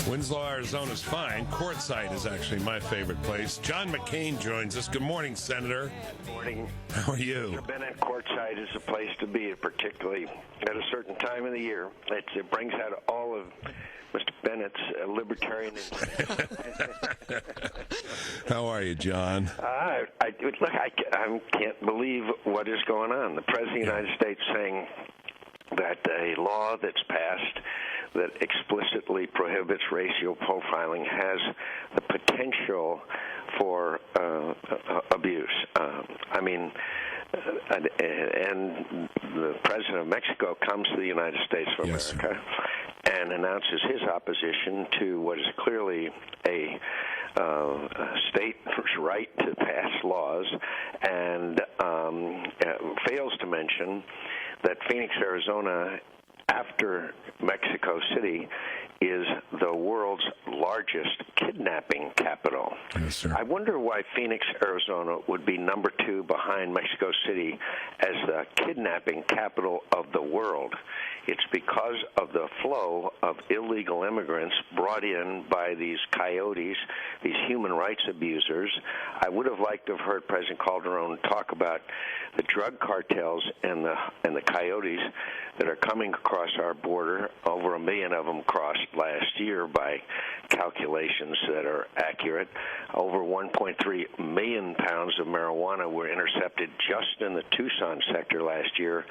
Winslow, Arizona's fine. Quartzsite is actually my favorite place. John McCain joins us. Good morning, Senator. Good morning. How are you? Mr. Bennett, Quartzsite is a place to be, particularly at a certain time of the year. It brings out all of Mr. Bennett's libertarian instinct. How are you, John? I can't believe what is going on. The President of the United States saying that a law that's passed that explicitly prohibits racial profiling has the potential for abuse. And the President of Mexico comes to the United States of America and announces his opposition to what is clearly a state's right to pass laws, and fails to mention that Phoenix, Arizona, after Mexico City, is the world's largest kidnapping capital. Yes, sir. I wonder why Phoenix, Arizona would be number 2 behind Mexico City as the kidnapping capital of the world. It's because of the flow of illegal immigrants brought in by these coyotes, these human rights abusers. I would have liked to have heard President Calderon talk about the drug cartels and the coyotes that are coming across our border. Over 1 million of them crossed last year by calculations that are accurate. Over 1.3 million pounds of marijuana were intercepted just in the Tucson sector last year,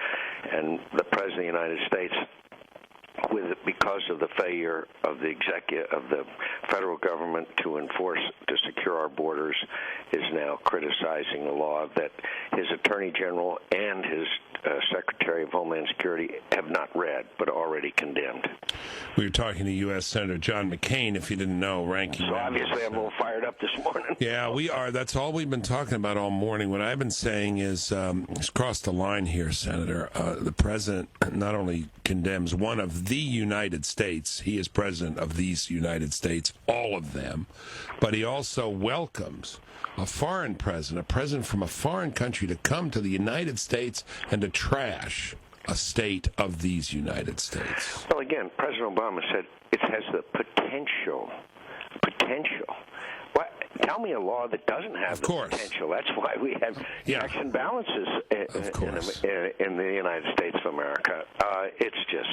and the President of the United States, because of the failure of the federal government to secure our borders, is now criticizing the law that his Attorney General and his Secretary of Homeland Security have not read, but already condemned. We were talking to U.S. Senator John McCain, if you didn't know, ranking. So obviously I'm a little fired up this morning. Yeah, we are. That's all we've been talking about all morning. What I've been saying is, it's crossed the line here, Senator. The President not only condemns one of the United States, he is President of these United States, all of them, but he also welcomes a foreign president, a president from a foreign country, to come to the United States and to trash a state of these United States. Well, again, President Obama said it has the potential. What? Tell me a law that doesn't have the potential. That's why we have checks and balances in the United States of America. It's just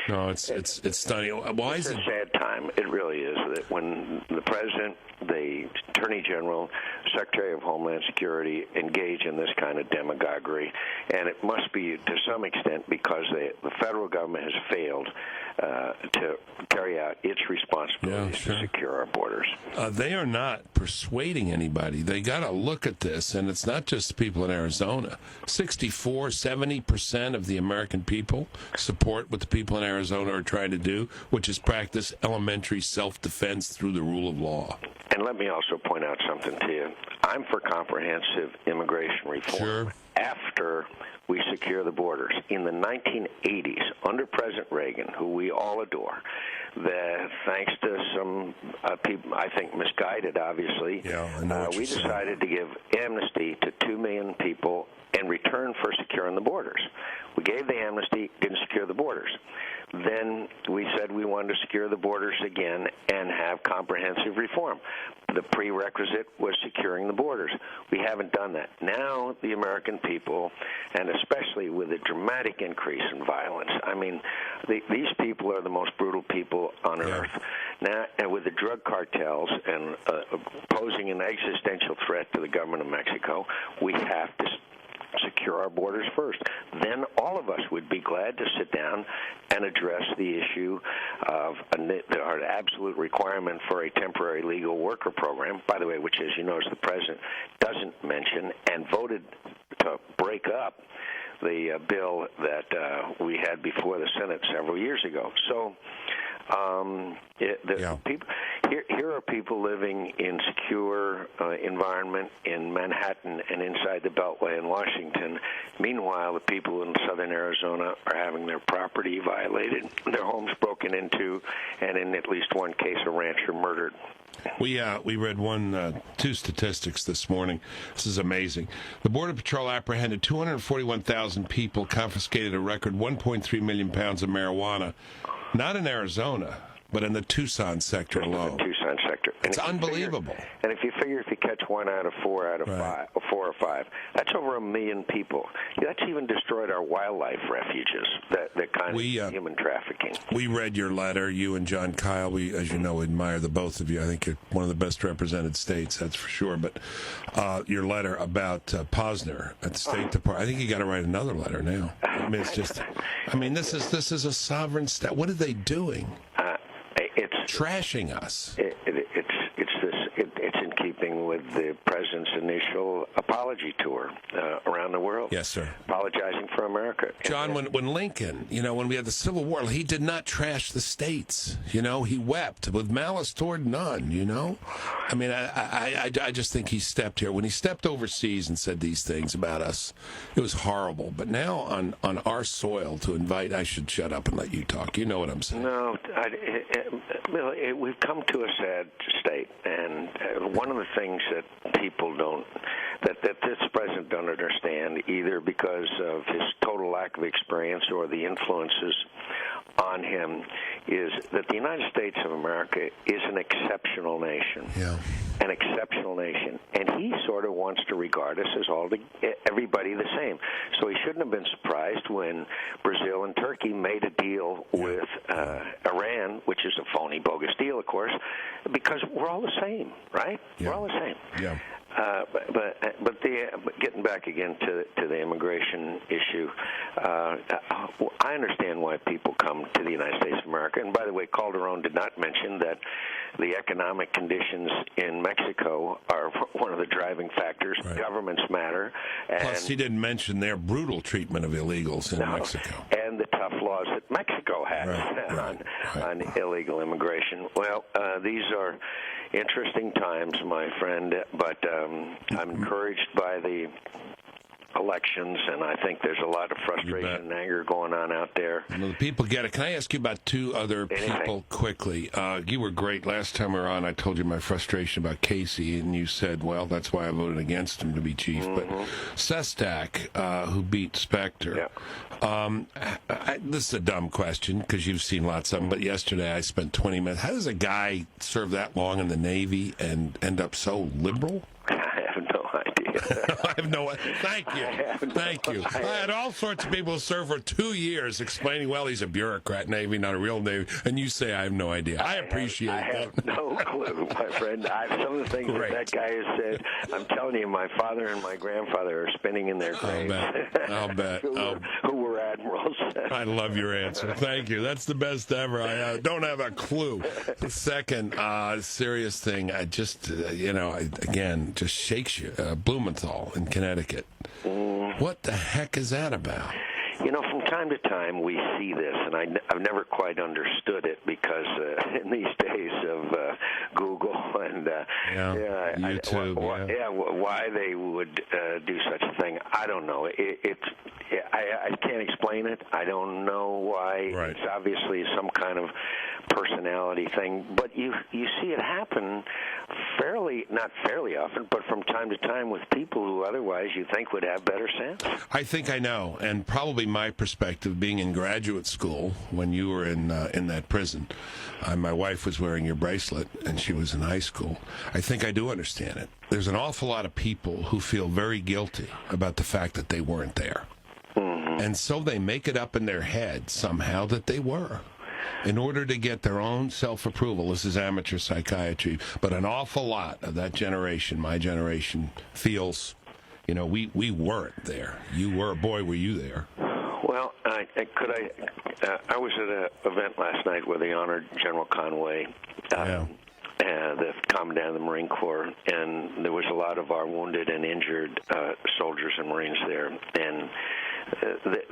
no, it's stunning. Why is it a sad time? It really is. That when the President, the Attorney General, Secretary of Homeland Security engage in this kind of demagoguery, and it must be to some extent because the federal government has failed to carry out its responsibilities to secure our borders. They are not persuading anybody. They got to look at this, and it's not just people in Arizona. 70% of the American people support what the people in Arizona are trying to do, which is practice elementary self-defense through the rule of law. And let me also point out something to you. I'm for comprehensive immigration reform after we secure the borders. In the 1980s, under President Reagan, who we all adore, thanks to some people, I think misguided, obviously, we decided to give amnesty to 2 million people in return for securing the borders. We gave the amnesty, didn't secure the borders. Then we said we wanted to secure the borders again and have comprehensive reform. The prerequisite was securing the borders. We haven't done that. Now the American people, and especially with a dramatic increase in violence, I mean, these people are the most brutal people on earth. Now, and with the drug cartels and posing an existential threat to the government of Mexico, we have to secure our borders first. Then all of us would be glad to sit down and address the issue of our absolute requirement for a temporary legal worker program, by the way, which, as you notice, the President doesn't mention, and voted to break up the bill that we had before the Senate several years ago. So people, here are people living in secure environment in Manhattan and inside the Beltway in Washington. Meanwhile, the people in southern Arizona are having their property violated, their homes broken into, and in at least one case, a rancher murdered. We read two statistics this morning. This is amazing. The Border Patrol apprehended 241,000 people, confiscated a record 1.3 million pounds of marijuana, not in Arizona, but in the Tucson sector alone. The Tucson sector. It's unbelievable. And if you figure if you catch 1 out of 4 out of Right. 5, or 4 or 5, that's over 1 million people. That's even destroyed our wildlife refuges, that kind of human trafficking. We read your letter, you and Jon Kyl. We, as you know, admire the both of you. I think you're one of the best represented states, that's for sure. But your letter about Posner at the State Department, I think you got to write another letter now. I mean, it's just, I mean, this is a sovereign state. What are they doing? It's trashing us. It's in keeping with the president's initial apology tour around the world. Yes, sir. Apologizing for America. John, when Lincoln, when we had the Civil War, he did not trash the states. He wept with malice toward none. I mean, I just think he stepped here. When he stepped overseas and said these things about us, it was horrible. But now on our soil to invite, I should shut up and let you talk. You know what I'm saying? No, we've come to a sad state, and one of the things that people that this president don't understand, either because of his total lack of experience or the influences on him, is that the United States of America is an exceptional nation. Yeah. An exceptional nation. And he sort of wants to regard us as everybody the same. So he shouldn't have been surprised when Brazil and Turkey made a deal with Iran, which is a phony, bogus deal, of course, because we're all the same, right? Yeah. We're all the same. Yeah. But getting back again to the immigration issue, I understand why people come to the United States of America. And by the way, Calderon did not mention that the economic conditions in Mexico are one of the driving factors. Right. Governments matter. And plus, he didn't mention their brutal treatment of illegals in Mexico. And the tough laws that Mexico has on illegal immigration. Well, these are interesting times, my friend, but I'm encouraged by the elections, and I think there's a lot of frustration and anger going on out there. Well, the people get it. Can I ask you about two other people quickly? You were great last time we were on. I told you my frustration about Casey, and you said, well, that's why I voted against him to be chief. But Sestak, who beat Specter, this is a dumb question because you've seen lots of them, but yesterday I spent 20 minutes. How does a guy serve that long in the Navy and end up so liberal? I have no idea. I have no idea. Thank you. I had all sorts of people serve for 2 years explaining, well, he's a bureaucrat Navy, not a real Navy, and you say I have no idea. I appreciate that. I have no clue, my friend. Some of the things that guy has said, I'm telling you, my father and my grandfather are spinning in their graves. I'll bet. who were admirals. I love your answer. Thank you. That's the best ever. I don't have a clue. The second serious thing, I just, again, just shakes you. Blumenthal in Connecticut. What the heck is that about? From time to time we see this, and I've never quite understood it because in these days of Google and YouTube, why they would do such a thing, I don't know. I can't explain it. I don't know why. Right. It's obviously some kind of personality thing, but you see it happen not fairly often, but from time to time with people who otherwise you think would have better sense. I think I know, and probably my perspective, being in graduate school when you were in that prison, my wife was wearing your bracelet, and she was in high school. I think I do understand it. There's an awful lot of people who feel very guilty about the fact that they weren't there. And so they make it up in their head somehow that they were, in order to get their own self-approval. This is amateur psychiatry, but an awful lot of that generation, my generation, feels, we weren't there. You were. Boy, were you there. Well, I was at an event last night where they honored General Conway, the Commandant of the Marine Corps, and there was a lot of our wounded and injured soldiers and Marines there, and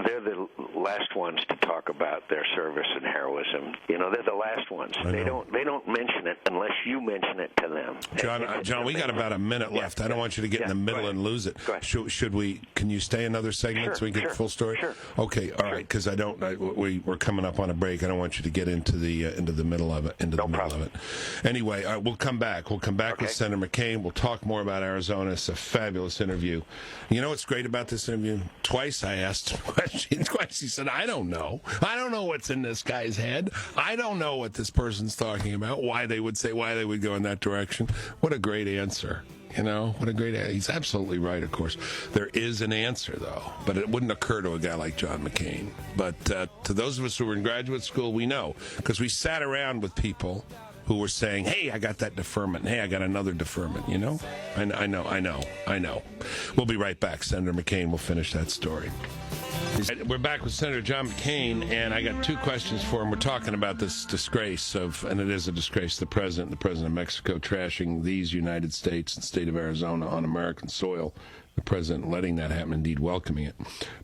they're the last ones to talk about their service and heroism. They're the last ones. They don't mention it unless you mention it to them. John, we got about a minute left. I don't want you to get in the middle and lose it. Should we? Can you stay another segment so we get the full story? Sure. Okay, all right. Because we're coming up on a break. I don't want you to get into the middle of it. Of it. Anyway, we'll come back. We'll come back with Senator McCain. We'll talk more about Arizona. It's a fabulous interview. You know what's great about this interview? Twice I asked questions. He said, I don't know. I don't know what's in this guy's head. I don't know what this person's talking about, why they would go in that direction. What a great answer. What a great answer. He's absolutely right, of course. There is an answer, though, but it wouldn't occur to a guy like John McCain. But to those of us who were in graduate school, we know, because we sat around with people who were saying, hey, I got that deferment. Hey, I got another deferment, I know. We'll be right back. Senator McCain will finish that story. We're back with Senator John McCain, and I got two questions for him. We're talking about this disgrace and it is a disgrace, the president of Mexico trashing these United States and state of Arizona on American soil. The president letting that happen, indeed welcoming it.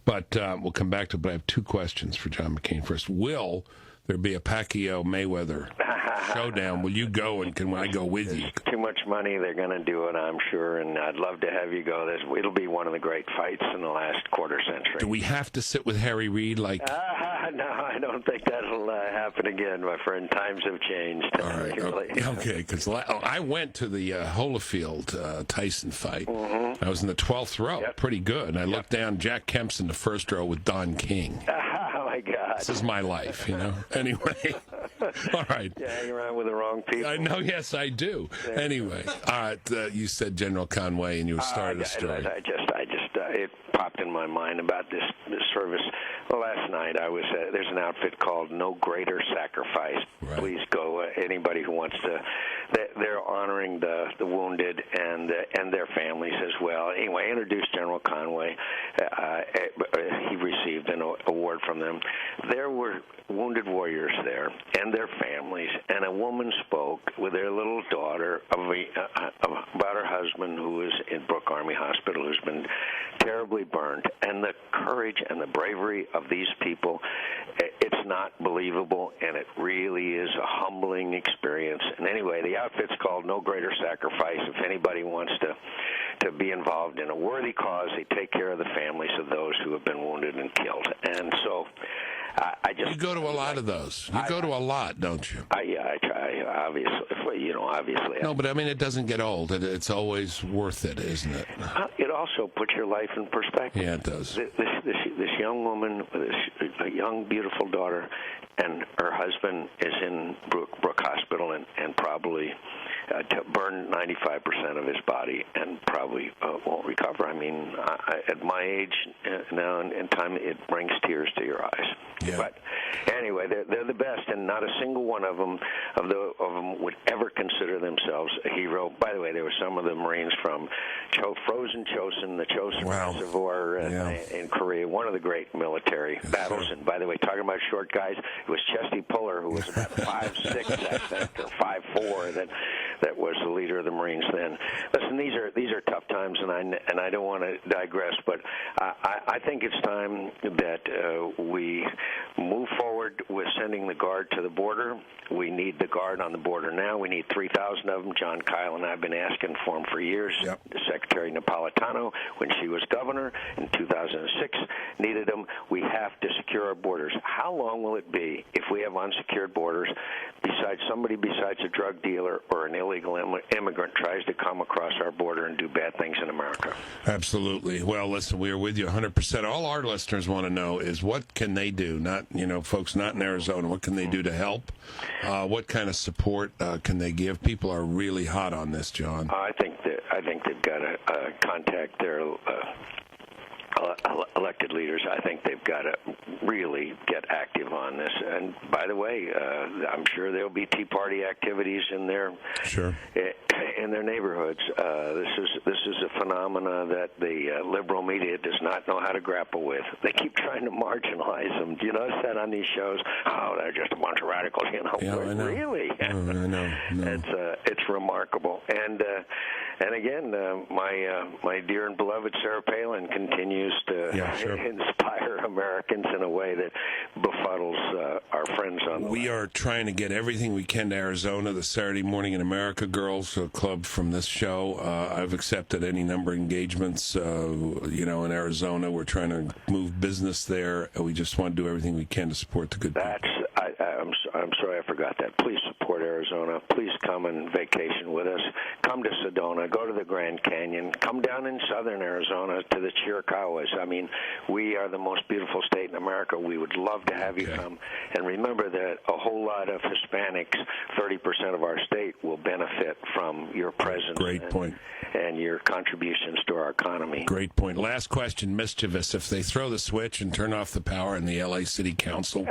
But we'll come back to it, but I have two questions for John McCain. First, will there be a Pacquiao-Mayweather showdown? Will you go, and can I go with you? Too much money. They're going to do it, I'm sure, and I'd love to have you go. It'll be one of the great fights in the last quarter century. Do we have to sit with Harry Reid like... No, I don't think that'll happen again, my friend. Times have changed. All right. Okay, because I went to the Holyfield-Tyson fight. Mm-hmm. I was in the 12th row. Yep. Pretty good. And I looked down. Jack Kemp's in the first row with Don King. Oh, my God. This is my life, Anyway. All right. You hang around with the wrong people. I know, yes, I do. Yeah. Anyway, you said General Conway, and you started a story. It popped in my mind about this service. Well, last night I was there's an outfit called No Greater Sacrifice. Right. Please go. Anybody who wants to. They're honoring the wounded and their families as well. Anyway, I introduced General Conway. He received an award from them. There were wounded warriors there and their families, and a woman spoke with their little daughter about her husband who is in Brooke Army Hospital, who's been terribly burned, and the courage and the bravery of these people, it's not believable, and it really is a humbling experience. And anyway, the outfit's called No Greater Sacrifice. If anybody wants to be involved in a worthy cause, they take care of the families of those who have been wounded and killed. And so you go to a lot of those. You go to a lot, don't you? Yeah, I try, obviously. Obviously. No, but I mean, it doesn't get old. It's always worth it, isn't it? It also puts your life in perspective. Yeah, it does. This young woman with a young, beautiful daughter, and her husband is in Brooke Hospital and probably burned 95% of his body and probably won't recover. I mean, at my age now in time, it brings tears to your eyes. Yeah. But anyway, they're the best, and not a single one of them would ever consider themselves a hero. By the way, there were some of the Marines from Frozen Chosin, the Chosin Reservoir in Korea, one of the great military battles. And by the way, talking about short guys, it was Chesty Puller, who was about 5'6", I think, or 5'4", that was the leader of the Marines then. Listen, these are tough times, and I don't want to digress, but I think it's time that we move forward with sending the Guard to the border. We need the Guard on the border now. We need 3,000 of them. Jon Kyl and I have been asking for them for years. Yep. Secretary Napolitano, when she was governor in 2006, needed them. We have to secure our borders. How long will it be if we have unsecured borders besides a drug dealer or an illegal immigrant tries to come across our border and do bad things in America? Absolutely. Well, listen, we are with you 100%. All our listeners want to know is what can they do? Not, folks not in Arizona. What can they do to help? What kind of support can they give? People are really hot on this, John. I think they've got to contact their elected leaders. I think they've got to really get active on this. And by the way, I'm sure there'll be Tea Party activities in their neighborhoods. This is a phenomena that the liberal media does not know how to grapple with. They keep trying to marginalize them. Do you notice that on these shows? Oh, they're just a bunch of radicals. Yeah, I know. Really? I know. No. It's remarkable. And again, my dear and beloved Sarah Palin continues to inspire Americans in a way that befuddles our friends on the We are trying to get everything we can to Arizona. The Saturday Morning in America Girls Club from this show. I've accepted any number of engagements, in Arizona. We're trying to move business there. We just want to do everything we can to support the good people. I'm sorry, I forgot that. Please support Arizona. Please come and vacation with us. Come to Sedona. Go to the Grand Canyon. Come down in southern Arizona to the Chiricahuas. I mean, we are the most beautiful state in America. We would love to have you come. And remember that a whole lot of Hispanics, 30% of our state, will benefit from your presence. Great point. And your contributions to our economy. Great point. Last question, mischievous. If they throw the switch and turn off the power in the L.A. City Council,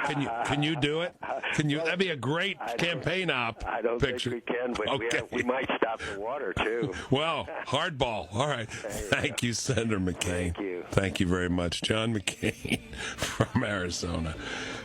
can you do it? Can you? That'd be a great campaign op. I don't picture. think we can, but we might stop the water too. Well, hardball. All right. Thank you, Senator McCain. Thank you. Thank you very much, Jon McCain from Arizona.